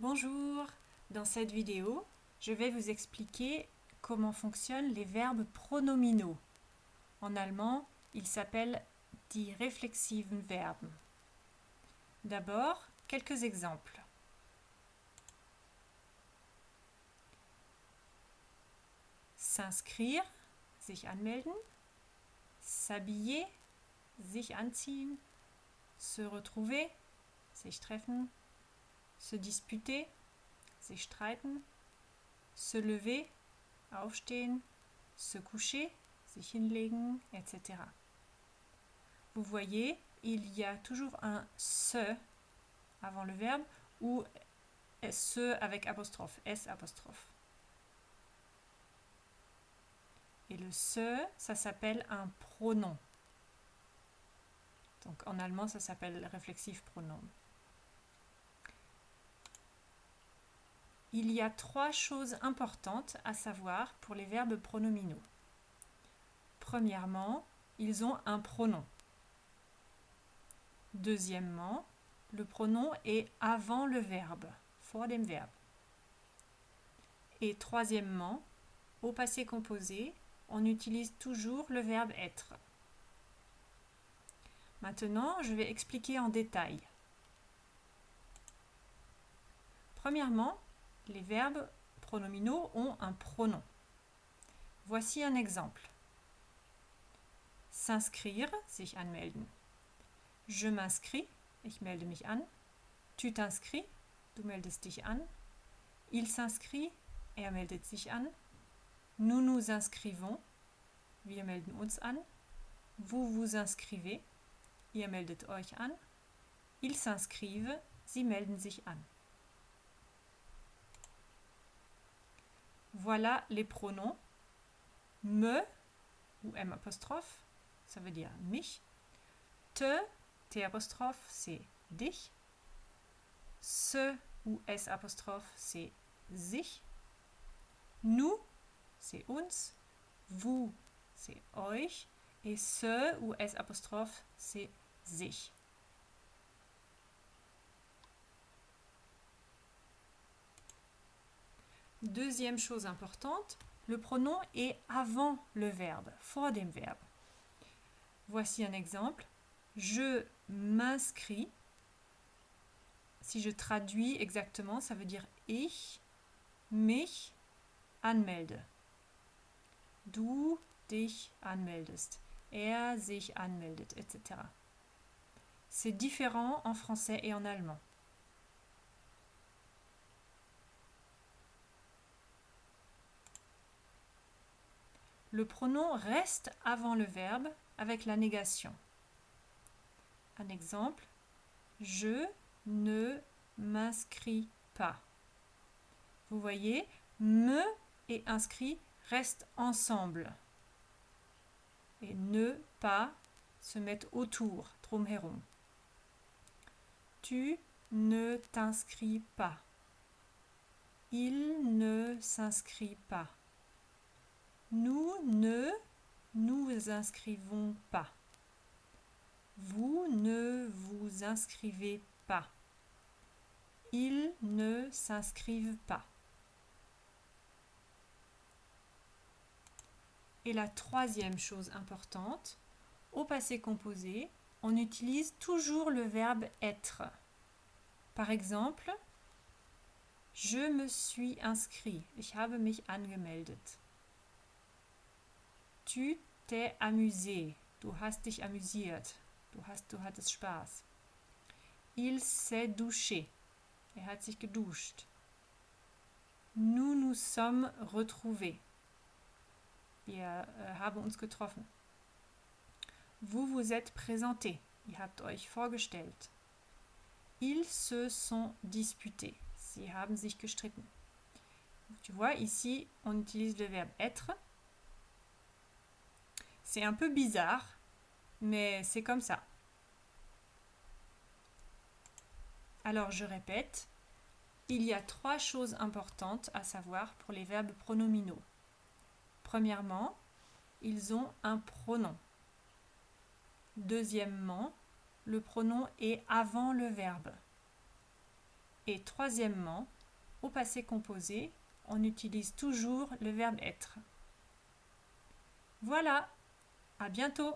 Bonjour, dans cette vidéo, je vais vous expliquer comment fonctionnent les verbes pronominaux. En allemand, ils s'appellent die reflexiven Verben. D'abord, quelques exemples. S'inscrire, sich anmelden. S'habiller, sich anziehen. Se retrouver, sich treffen. Se disputer, sich streiten. Se lever, aufstehen. Se coucher, sich hinlegen, etc. Vous voyez, il y a toujours un se avant le verbe ou se avec apostrophe, s apostrophe. Et le se, ça s'appelle un pronom. Donc en allemand, ça s'appelle réflexif pronom. Il y a trois choses importantes à savoir pour les verbes pronominaux. Premièrement, ils ont un pronom. Deuxièmement, le pronom est avant le verbe, vor dem Verb. Et troisièmement, au passé composé, on utilise toujours le verbe être. Maintenant, je vais expliquer en détail. Premièrement, les verbes pronominaux ont un pronom. Voici un exemple. S'inscrire, sich anmelden. Je m'inscris, ich melde mich an. Tu t'inscris, du meldest dich an. Il s'inscrit, er meldet sich an. Nous nous inscrivons, wir melden uns an. Vous vous inscrivez, ihr meldet euch an. Ils s'inscrivent, sie melden sich an. Voilà les pronoms. Me ou M apostrophe, ça veut dire mich. Te, T apostrophe, c'est dich. Se ou S apostrophe, c'est sich. Nous, c'est uns. Vous, c'est euch. Et se ou S apostrophe, c'est sich. Deuxième chose importante, le pronom est avant le verbe, vor dem Verb. Voici un exemple. Je m'inscris. Si je traduis exactement, ça veut dire ich mich anmelde. Du dich anmeldest. Er sich anmeldet, etc. C'est différent en français et en allemand. Le pronom reste avant le verbe avec la négation. Un exemple, je ne m'inscris pas. Vous voyez, me et inscrit restent ensemble. Et ne pas se mettent autour, drumherum. Tu ne t'inscris pas. Il ne s'inscrit pas. Nous ne nous inscrivons pas. Vous ne vous inscrivez pas. Ils ne s'inscrivent pas. Et la troisième chose importante, au passé composé, on utilise toujours le verbe être. Par exemple, je me suis inscrit. Ich habe mich angemeldet. Tu t'es amusé. Du hast dich amüsiert. Du hattest Spaß. Il s'est douché. Er hat sich geduscht. Nous nous sommes retrouvés. Wir haben uns getroffen. Vous vous êtes présentés. Ihr habt euch vorgestellt. Ils se sont disputés. Sie haben sich gestritten. Tu vois, ici, on utilise le verbe être. C'est un peu bizarre, mais c'est comme ça. Alors, je répète, il y a trois choses importantes à savoir pour les verbes pronominaux. Premièrement, ils ont un pronom. Deuxièmement, le pronom est avant le verbe. Et troisièmement, au passé composé, on utilise toujours le verbe être. Voilà, à bientôt!